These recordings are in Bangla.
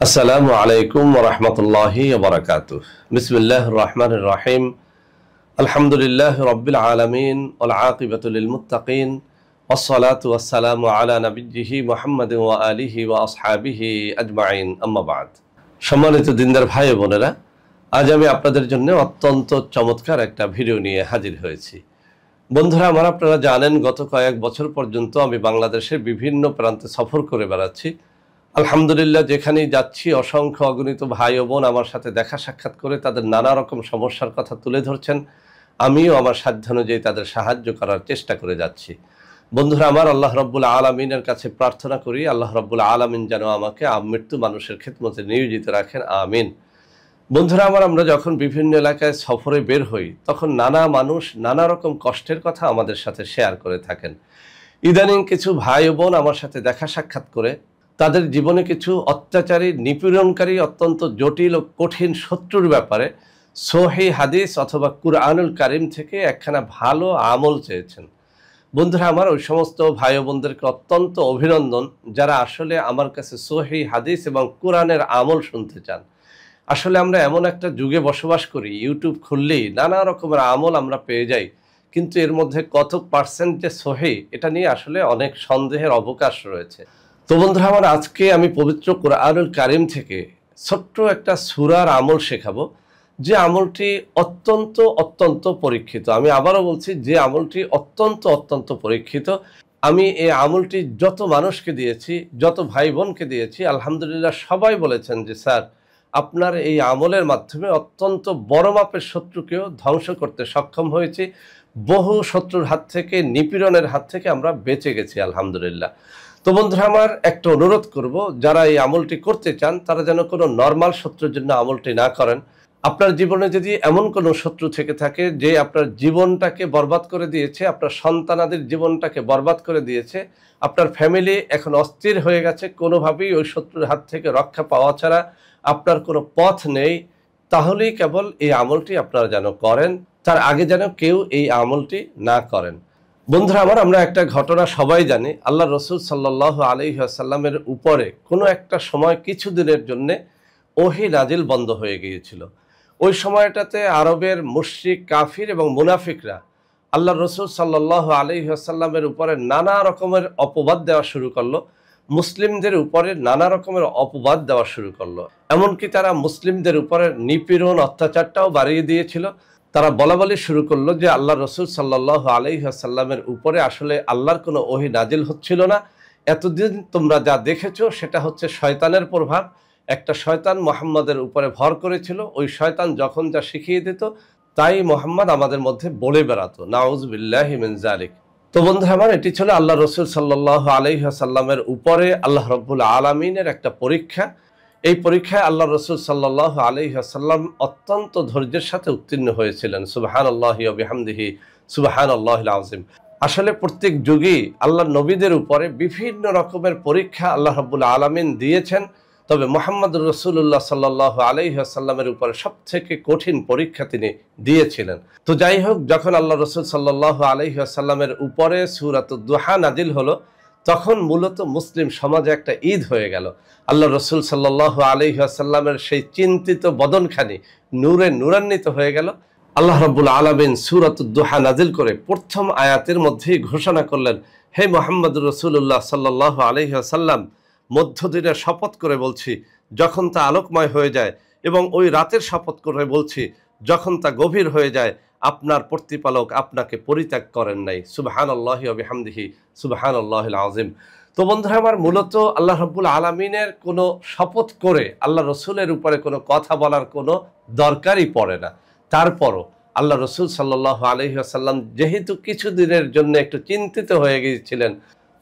আসসালামু আলাইকুম ওয়া রাহমাতুল্লাহি ওয়া বারাকাতুহু। বিসমিল্লাহির রহমানির রহিম। আলহামদুলিল্লাহি রাব্বিল আলামিন ওয়াল আকিবাতু লিল মুত্তাকিন ওয়াস সালাতু ওয়াস সালামু আলা নাবিয়্যিহি মুহাম্মাদিন ওয়া আলিহি ওয়া আসহাবিহি আজমাইন, আম্মা বা'দ। সম্মানিত দিনদার ভাই ও বোনেরা, আজ আমি আপনাদের জন্য অত্যন্ত চমৎকার একটা ভিডিও নিয়ে হাজির হয়েছি। বন্ধুরা আমার, আপনারা জানেন গত কয়েক বছর পর্যন্ত আমি বাংলাদেশের বিভিন্ন প্রান্তে সফর করে বেড়াচ্ছি। আলহামদুলিল্লাহ, যেখানেই যাচ্ছি অসংখ্য অগণিত ভাই ও বোন আমার সাথে দেখা সাক্ষাৎ করে তাদের নানা রকম সমস্যার কথা তুলে ধরছেন। আমিও আমার সাধ্যানুযায়ী তাদের সাহায্য করার চেষ্টা করে যাচ্ছি। বন্ধুরা আমার, আল্লাহ রাব্বুল আলামিনের কাছে প্রার্থনা করি আল্লাহ রাব্বুল আলামিন যেন আমাকে আমৃত্যু মানুষের খেদমতে নিয়োজিত রাখেন, আমিন। বন্ধুরা আমার, আমরা যখন বিভিন্ন এলাকায় সফরে বের হই তখন নানা মানুষ নানা রকম কষ্টের কথা আমাদের সাথে শেয়ার করে থাকেন। ইদানিং কিছু ভাই ও বোন আমার সাথে দেখা সাক্ষাৎ করে তাদের জীবনে কিছু অত্যাচারী, নিপীড়নকারী, অত্যন্ত জটিল ও কঠিন শত্রুর ব্যাপারে সহিহ হাদিস অথবা কুরআনুল কারীম থেকে একখানা ভালো আমল চেয়েছেন। বন্ধুরা আমার, ওই সমস্ত ভাই ও বোনদেরকে অত্যন্ত অভিনন্দন যারা আসলে আমার কাছে সহিহ হাদিস এবং কোরআনের আমল শুনতে চান। আসলে আমরা এমন একটা যুগে বসবাস করি, ইউটিউব খুললেই নানা রকমের আমল আমরা পেয়ে যাই, কিন্তু এর মধ্যে কত পার্সেন্ট যে সহিহ এটা নিয়ে আসলে অনেক সন্দেহের অবকাশ রয়েছে। তো বন্ধুরা আমার, আজকে আমি পবিত্র কুরআনুল কারীম থেকে ছোট্ট একটা সূরার আমল শেখাবো, যে আমলটি অত্যন্ত অত্যন্ত পরীক্ষিত। আমি আবারও বলছি, যে আমলটি অত্যন্ত অত্যন্ত পরীক্ষিত। আমি এই আমলটি যত মানুষকে দিয়েছি, যত ভাই বোনকে দিয়েছি, আলহামদুলিল্লাহ সবাই বলেছেন যে স্যার, আপনার এই আমলের মাধ্যমে অত্যন্ত বড় মাপের শত্রুকেও ধ্বংস করতে সক্ষম হয়েছি। বহু শত্রুর হাত থেকে, নিপীড়নের হাত থেকে আমরা বেঁচে গেছি আলহামদুলিল্লাহ। তো বন্ধুরা আমার, একটা অনুরোধ করব, যারা এই আমলটি করতে চান তারা যেন কোনো নর্মাল শত্রুর জন্য আমলটি না করেন। আপনার জীবনে যদি এমন কোনো শত্রু থেকে থাকে যে আপনার জীবনটাকে বরবাদ করে দিয়েছে, আপনার সন্তানাদের জীবনটাকে বরবাদ করে দিয়েছে, আপনার ফ্যামিলি এখন অস্থির হয়ে গেছে, কোনোভাবেই ওই শত্রুর হাত থেকে রক্ষা পাওয়া ছাড়া আপনার কোনো পথ নেই, তাহলেই কেবল এই আমলটি আপনারা যেন করেন। তার আগে যেন কেউ এই আমলটি না করেন। বন্ধুরা আমার, আমরা একটা ঘটনা সবাই জানি। আল্লাহ রসুল সাল্লাল্লাহু আলাইহি ওয়াসাল্লামের উপরে কোনো একটা সময় কিছুদিনের জন্যে ওহী নাজিল বন্ধ হয়ে গিয়েছিল। ওই সময়টাতে আরবের মুশরিক, কাফির এবং মুনাফিকরা আল্লাহ রসুল সাল্লাল্লাহু আলাইহি ওয়াসাল্লামের উপরে নানা রকমের অপবাদ দেওয়া শুরু করলো, মুসলিমদের উপরে নানা রকমের অপবাদ দেওয়া শুরু করলো। এমনকি তারা মুসলিমদের উপরে নিপীড়ন, অত্যাচারটাও বাড়িয়ে দিয়েছিল। তারা বলাবলি শুরু করলো যে আল্লাহ রসুল সাল্লাল্লাহু আলাইহি ওয়াসাল্লামের উপরে আসলে আল্লাহর কোনো ওহী নাজিল হচ্ছিল না। এতদিন তোমরা যা দেখেছো সেটা হচ্ছে শয়তানের প্রভাব। একটা শয়তান মুহাম্মাদের উপরে ভর করেছিল। ওই শয়তান যখন যা শিখিয়ে দিত তাই মুহাম্মদ আমাদের মধ্যে বলে বেড়াতো। নাউযু বিল্লাহি মিন যালিক। তো বন্ধুরা আমার, এটি ছিল আল্লাহ রসুল সাল্লাল্লাহু আলাইহি ওয়াসাল্লামের উপরে আল্লাহ রাব্বুল আলামিনের একটা পরীক্ষা। এই পরীক্ষায় আল্লাহ রসুল সাল্লাল্লাহু আলাইহি ওয়াসাল্লাম অত্যন্ত ধৈর্যের সাথে উত্তীর্ণ হয়েছিলেন। সুবহানাল্লাহি ওয়া বিহামদিহি সুবহানাল্লাহিল আযীম। আসলে প্রত্যেক যুগেই আল্লাহ নবীদের উপরে বিভিন্ন রকমের পরীক্ষা আল্লাহ রাব্বুল আলামিন দিয়েছেন, তবে মুহাম্মদুর রাসূলুল্লাহ সাল্লাল্লাহু আলাইহি ওয়াসাল্লামের উপরে সবথেকে কঠিন পরীক্ষা তিনি দিয়েছিলেন। তো যাই হোক, যখন আল্লাহ রসুল সাল্লাল্লাহু আলাইহি ওয়াসাল্লামের উপরে সূরাতুদ দুহা নাজিল হলো, তখন মূলত মুসলিম সমাজে একটা ঈদ হয়ে গেল। আল্লাহ রসুল সাল্লাল্লাহু আলাইহি ওয়াসাল্লামের সেই চিন্তিত বদনখানি নূরে নূরান্বিত হয়ে গেল। আল্লাহ রাব্বুল আলামিন সূরাতুদ দুহা নাজিল করে প্রথম আয়াতের মধ্যেই ঘোষণা করলেন, হে মুহাম্মদুর রাসূলুল্লাহ সাল্লাল্লাহু আলাইহি ওয়াসাল্লাম, মধ্যদিনের শপথ করে বলছি যখন তা আলোকময় হয়ে যায়, এবং ওই রাতের শপথ করে বলছি যখন তা গভীর হয়ে যায়, আপনার প্রতিপালক আপনাকে পরিত্যাগ করেন নাই। সুবহানাল্লাহি ওয়া বিহামদিহি সুবহানাল্লাহিল আযীম। তো বন্ধুরা আমার, মূলত আল্লাহ রাব্বুল আলামিনের কোনো শপথ করে আল্লাহ রসুলের উপরে কোনো কথা বলার কোনো দরকারই পড়ে না। তারপরও আল্লাহ রসুল সাল্লাল্লাহু আলাইহি ওয়াসাল্লাম যেহেতু কিছুদিনের জন্য একটু চিন্তিত হয়ে গিয়েছিলেন,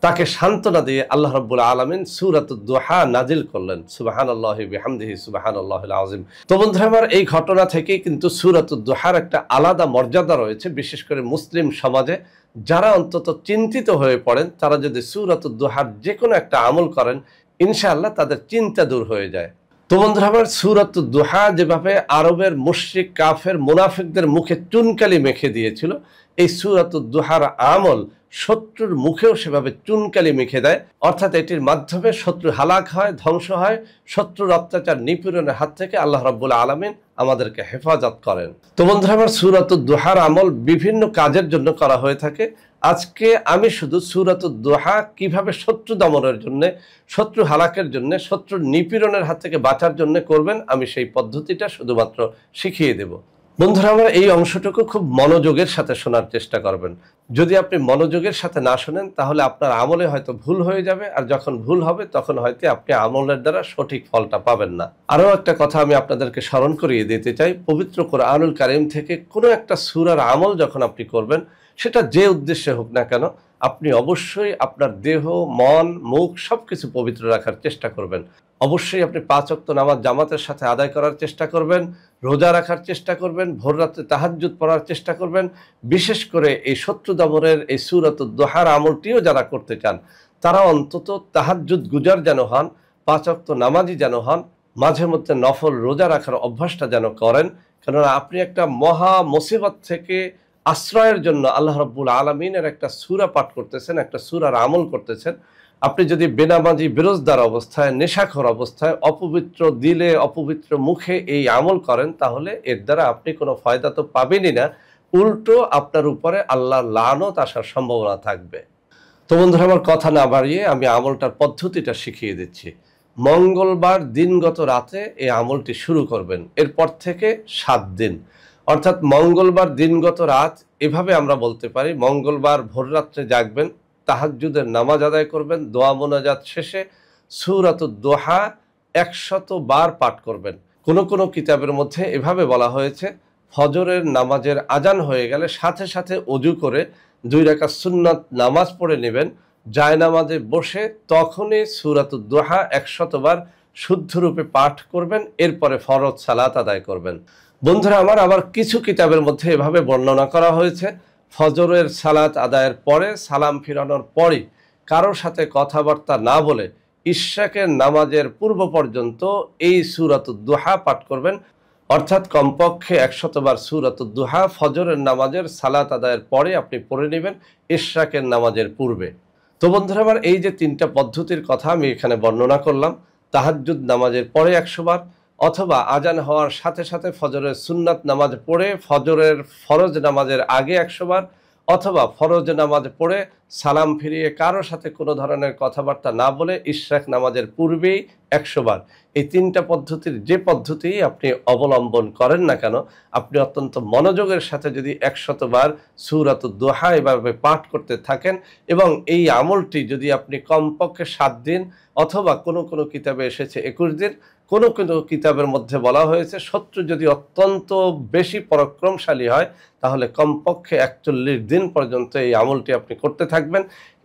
তাকে সান্ত্বনা দিয়ে আল্লাহ রাব্বুল আলামিন সূরাতুদ দুহা নাজিল করলেন। সুবহানাল্লাহি বিহামদিহি সুবহানাল্লাহিল আযীম। তো বন্ধুরা আমার, এই ঘটনা থেকেই কিন্তু সূরাতুদ দুহার একটা আলাদা মর্যাদা রয়েছে। বিশেষ করে মুসলিম সমাজে যারা অন্তত চিন্তিত হয়ে পড়েন, তারা যদি সূরাতুদ দুহার যে কোনো একটা আমল করেন, ইনশাআল্লাহ তাদের চিন্তা দূর হয়ে যায়। তো বন্ধুরা আমার, সূরাতুদ দুহা যেভাবে আরবের মুশরিক কাফের মুনাফিকদের মুখে চুনকালি মেখে দিয়েছিল, এই সূরাতুদ দুহার আমল শত্রুর মুখেও সেভাবে চুনকালি মেখে দেয়। অর্থাৎ এটির মাধ্যমে শত্রু হালাক হয়, ধ্বংস হয়, শত্রুর অত্যাচার নিপীড়নের হাত থেকে আল্লাহ রাব্বুল আলামিন আমাদেরকে হেফাজত করেন। তো বন্ধুরা আমার, সূরাতুদ দুহার আমল বিভিন্ন কাজের জন্য করা হয়ে থাকে। আজকে আমি শুধু সূরাতুদ দুহা কিভাবে শত্রু দমনের জন্য, শত্রু হালাকের জন্য, শত্রুর নিপীড়নের হাত থেকে বাঁচার জন্য করবেন, আমি সেই পদ্ধতিটা শুধুমাত্র শিখিয়ে দেব। বন্ধুরা আমার, এই অংশটুকু খুব মনোযোগের সাথে শোনার চেষ্টা করবেন। যদি আপনি মনোযোগের সাথে না শোনেন তাহলে আপনার আমলে হয়তো ভুল হয়ে যাবে, আর যখন ভুল হবে তখন হয়তো আপনি আমলের দ্বারা সঠিক ফলটা পাবেন না। আরও একটা কথা আমি আপনাদেরকে স্মরণ করিয়ে দিতে চাই, পবিত্র কোরআনুল কারীম থেকে কোনো একটা সূরার আমল যখন আপনি করবেন, সেটা যে উদ্দেশ্যে হোক না কেন, আপনি অবশ্যই আপনার দেহ, মন, মুখ সবকিছু পবিত্র রাখার চেষ্টা করবেন। অবশ্যই আপনি 5 ওয়াক্ত নামাজ জামাতের সাথে আদায় করার চেষ্টা করবেন, রোজা রাখার চেষ্টা করবেন, ভোর রাতে তাহাজ্জুদ পড়ার চেষ্টা করবেন। বিশেষ করে এই শত্রু দমনের এই সূরাতুদ দুহার আমলটিও যারা করতে চান, তারা অন্তত তাহাজ্জুদ গুজার যেন হন, 5 ওয়াক্ত নামাজি যেন হন, মাঝে মধ্যে নফল রোজা রাখার অভ্যাসটা যেন করেন। কেননা আপনি একটা মহা মুসিবত থেকে আশ্রয়ের জন্য আল্লাহ রাব্বুল আলামিনের একটা সূরা পাঠ করতেছেন, একটা সূরার আমল করতেছেন। আপনি যদি বেনামাজি, বেরোজদার অবস্থায়, নেশাখোর অবস্থায়, অপবিত্র দিলে, অপবিত্র মুখে এই আমল করেন, তাহলে এর দ্বারা আপনি কোনো ফায়দা তো পাবেনই না, উল্টো আপনার উপরে আল্লাহর লানত আসার সম্ভাবনা থাকবে। তো বন্ধুরা আমার, কথা না বাড়িয়ে আমি আমলটার পদ্ধতিটা শিখিয়ে দিচ্ছি। মঙ্গলবার দিনগত রাতে এই আমলটি শুরু করবেন। এরপর থেকে 7 দিন, অর্থাৎ মঙ্গলবার দিনগত রাত, এভাবে আমরা বলতে পারি, মঙ্গলবার ভোররাত্রে জাগবেন, তাহাজ্জুদের নামাজ আদায় করবেন, দোয়া মোনাজাত শেষে সূরাতুদ দুহা 100 বার পাঠ করবেন। কোনো কোনো কিতাবের মধ্যে এভাবে বলা হয়েছে, ফজরের নামাজের আজান হয়ে গেলে সাথে সাথে ওযু করে 2 রাকাত সুন্নাত নামাজ পড়ে নেবেন, জায়নামাজে বসে তখনই সূরাতুদ দুহা 100 বার শুদ্ধরূপে পাঠ করবেন, এরপরে ফরজ সালাত আদায় করবেন। বন্ধুরা আমার, আবার কিছু কিতাবের মধ্যে এভাবে বর্ণনা করা হয়েছে, ফজরের সালাত আদায়ের পরে, সালাম ফিরানোর পরই কারোর সাথে কথাবার্তা না বলে ইশরাকের নামাজের পূর্ব পর্যন্ত এই সূরাতুদ দুহা পাঠ করবেন। অর্থাৎ কমপক্ষে 100 বার সূরাতুদ দুহা ফজরের নামাজের সালাত আদায়ের পরে আপনি পড়ে নেবেন, ইশরাকের নামাজের পূর্বে। তো বন্ধুরা আমার, এই যে 3টা পদ্ধতির কথা আমি এখানে বর্ণনা করলাম, তাহাজ্জুদ নামাজের পরে 100 বার, অথবা আজান হওয়ার সাথে সাথে ফজরের সুন্নাত নামাজ পড়ে ফজরের ফরজ নামাজের আগে 100 বার, অথবা ফরজ নামাজ পড়ে সালাম ফিরিয়ে কারোর সাথে কোনো ধরনের কথাবার্তা না বলে ইশরাক নামাজের পূর্বেই 100 বার। এই 3টা পদ্ধতির যে পদ্ধতি আপনি অবলম্বন করেন না কেন, আপনি অত্যন্ত মনোযোগের সাথে যদি 100 বার সূরাতুদ দুহা এভাবে পাঠ করতে থাকেন, এবং এই আমলটি যদি আপনি কমপক্ষে 7 দিন, অথবা কোনো কোনো কিতাবে এসেছে 21 দিন, কোনো কোনো কিতাবের মধ্যে বলা হয়েছে শত্রু যদি অত্যন্ত বেশি পরাক্রমশালী হয় তাহলে কমপক্ষে 41 দিন পর্যন্ত এই আমলটি আপনি করতে থাকবেন।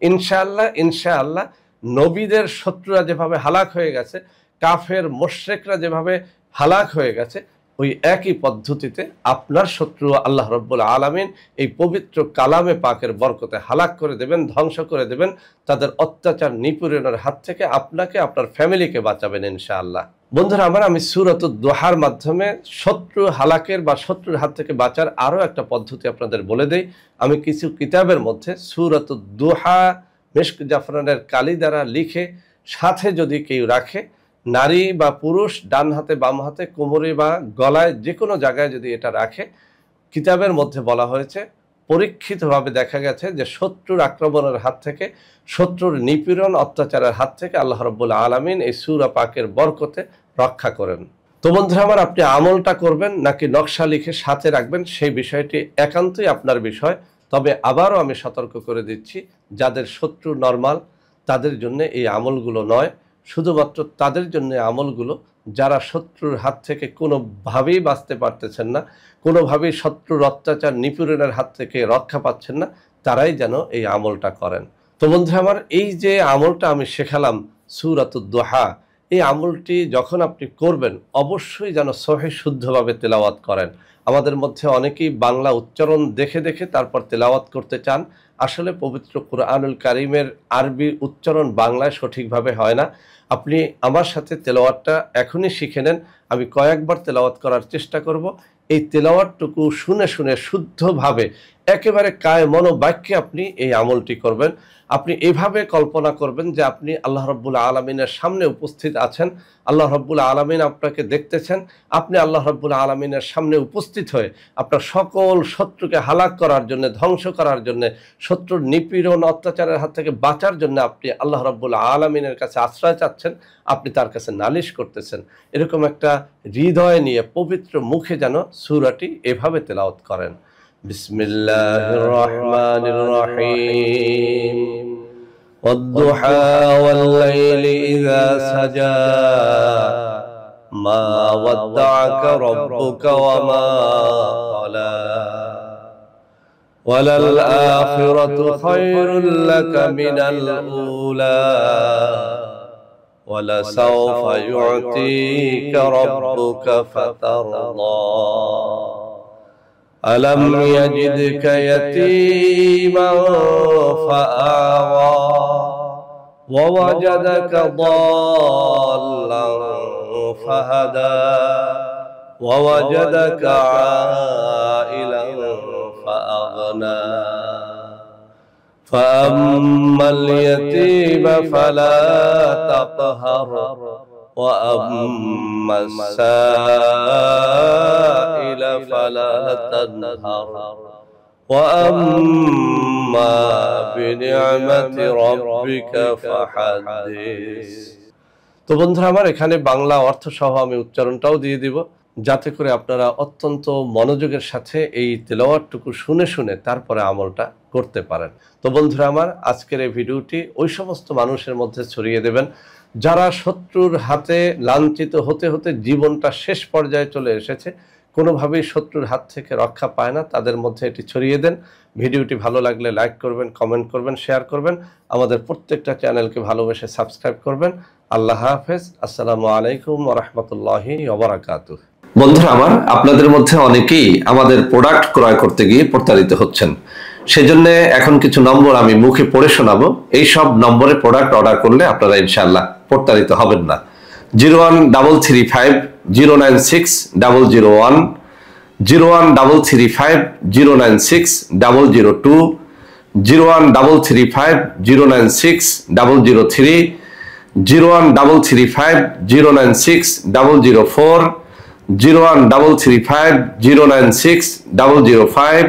ইনশাআল্লাহ ইনশাআল্লাহ নবীদের শত্রুরা যেভাবে হালাক হয়ে গেছে, কাফের মুশরিকরা যেভাবে হালাক হয়ে গেছে, ওই একই পদ্ধতিতে আপনার শত্রু আল্লাহ রাব্বুল আলামিন এই পবিত্র কালামে পাকের বরকতে হালাক করে দেবেন, ধ্বংস করে দেবেন, তাদের অত্যাচার নিপীড়নের হাত থেকে আপনাকে, আপনার ফ্যামিলিকে বাঁচাবেন ইনশাআল্লাহ। বন্ধুরা আমার, আমি সূরাতুদ দুহার মাধ্যমে শত্রু হালাকের বা শত্রুর হাত থেকে বাঁচার আরও একটা পদ্ধতি আপনাদের বলে দেই। আমি কিছু কিতাবের মধ্যে সূরাতুদ দুহা মিশক জাফরানের কালি দ্বারা লিখে সাথে যদি কেউ রাখে, নারী বা পুরুষ, ডান হাতে বাম হাতে, কোমরে বা গলায়, যে কোনো জায়গায় যদি এটা রাখে, কিতাবের মধ্যে বলা হয়েছে পরীক্ষিতভাবে দেখা গেছে যে শত্রুর আক্রমণের হাত থেকে, শত্রুর নিপীড়ন অত্যাচারের হাত থেকে আল্লাহ রাব্বুল আলামিন এই সূরা পাকের বরকতে রক্ষা করেন। তো বন্ধুরা আমার, আপনি আমলটা করবেন নাকি নকশা লিখে সাথে রাখবেন, সেই বিষয়টি একান্তই আপনার বিষয়। তবে আবারও আমি সতর্ক করে দিচ্ছি, যাদের শত্রু নরমাল তাদের জন্য এই আমলগুলো নয়, শুধুমাত্র তাদের জন্য আমলগুলো যারা শত্রুর হাত থেকে কোনোভাবেই বাঁচতে পারতেছেন না, কোনোভাবেই শত্রুর অত্যাচার নিপীড়নের হাত থেকে রক্ষা পাচ্ছেন না, তারাই যেন এই আমলটা করেন। তো বন্ধুরা আমার, এই যে আমলটা আমি শেখালাম সূরাতুদ দুহা, এই আমলটি যখন আপনি করবেন অবশ্যই যেন সহিহ শুদ্ধভাবে তেলাওয়াত করেন। আমাদের মধ্যে অনেকেই বাংলা উচ্চারণ দেখে দেখে তারপর তেলাওয়াত করতে চান। আসলে পবিত্র কুরআনুল কারীমের আরবি উচ্চারণ বাংলায় সঠিকভাবে হয় না। আপনি আমার সাথে তেলাওয়াতটা এখনই শিখে নেন। আমি কয়েকবার তেলাওয়াত করার চেষ্টা করব। এই তেলাওয়াতটুকু শুনে শুনে শুদ্ধভাবে একেবারে কায় মনোবাক্যে আপনি এই আমলটি করবেন। আপনি এভাবে কল্পনা করবেন যে আপনি আল্লাহ রাব্বুল আলামিনের সামনে উপস্থিত আছেন, আল্লাহ রাব্বুল আলামিন আপনাকে দেখতেছেন, আপনি আল্লাহ রাব্বুল আলামিনের সামনে উপস্থিত হয়ে আপনার সকল শত্রুকে হালাক করার জন্য, ধ্বংস করার জন্য, শত্রুর নিপীড়ন অত্যাচারের হাত থেকে বাঁচার জন্য আপনি আল্লাহ রাব্বুল আলামিনের কাছে আশ্রয় চাচ্ছেন, আপনি তার কাছে নালিশ করতেছেন। এরকম একটা হৃদয় নিয়ে পবিত্র মুখে যেন সূরাটি এভাবে তেলাওয়াত করেন। বিসমিল্লাহির রহমানির রহিম। ওয়াদ-দুহা ওয়াল-লাইলি ইযা সাজা মা ওয়াদ্দা'আকা রাব্বুকা ওয়া মা ক্বালা ওয়ালাল আখিরাতু খায়রুল লাকা মিনাল উলা ওয়ালাসাওফা ইউ'তিকা রাব্বুকা ফাতারদা ألم يجدك يتيما فآوى ووجدك ضالا فهدى ووجدك عائلا فأغنى فأما اليتيم فلا تقهر وأما السائل فلا تنهر وأما بنعمة ربك فحدث। তো বন্ধুরা আমার, এখানে বাংলা অর্থ সহ আমি উচ্চারণটাও দিয়ে দিব, যাতে করে আপনারা অত্যন্ত মনোযোগের সাথে এই তেলাওয়াতটুকু শুনে শুনে তারপরে আমলটা করতে পারেন। তো বন্ধুরা আমার, আজকের এই ভিডিওটি ওই সমস্ত মানুষের মধ্যে ছড়িয়ে দেবেন যারা শত্রুর হাতে লাঞ্ছিত হতে হতে জীবনটা শেষ পর্যায়ে চলে এসেছে, কোনোভাবেই শত্রুর হাত থেকে রক্ষা পায় না, তাদের মধ্যে এটি ছড়িয়ে দেন। ভিডিওটি ভালো লাগলে লাইক করবেন, কমেন্ট করবেন, শেয়ার করবেন। আমাদের প্রত্যেকটা চ্যানেলকে ভালোবেসে সাবস্ক্রাইব করবেন। আল্লাহ হাফেজ। আসসালামু আলাইকুম ওয়া রাহমাতুল্লাহি ওয়া বারাকাতুহু। বন্ধুরা আমার, আপনাদের মধ্যে অনেকেই আমাদের প্রোডাক্ট ক্রয় করতে গিয়ে প্রতারিত হচ্ছেন। সেজন্য এখন কিছু নম্বর আমি মুখে পড়ে শোনাবো। এই সব নম্বরে প্রোডাক্ট অর্ডার করলে আপনারা ইনশাআল্লাহ প্রতারিত হবেন না। 01335096001, 01335096002, 01335096003, 01335096004, 01335096005,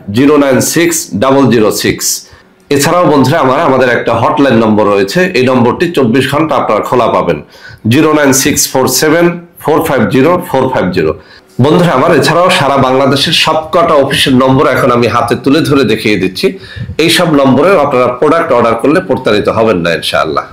01335096006। এছাড়াও বন্ধুরা আমার, আমাদের একটা হটলাইন নম্বর রয়েছে। এই নম্বরটি 24 ঘন্টা আপনারা খোলা পাবেন, 09647450450। বন্ধুরা আমার, এছাড়াও সারা বাংলাদেশের সবকটা অফিসের নম্বর এখন আমি হাতে তুলে ধরে দেখিয়ে দিচ্ছি। এই সব নম্বরে আপনারা প্রোডাক্ট অর্ডার করলে প্রতারিত হবেন না ইনশাআল্লাহ।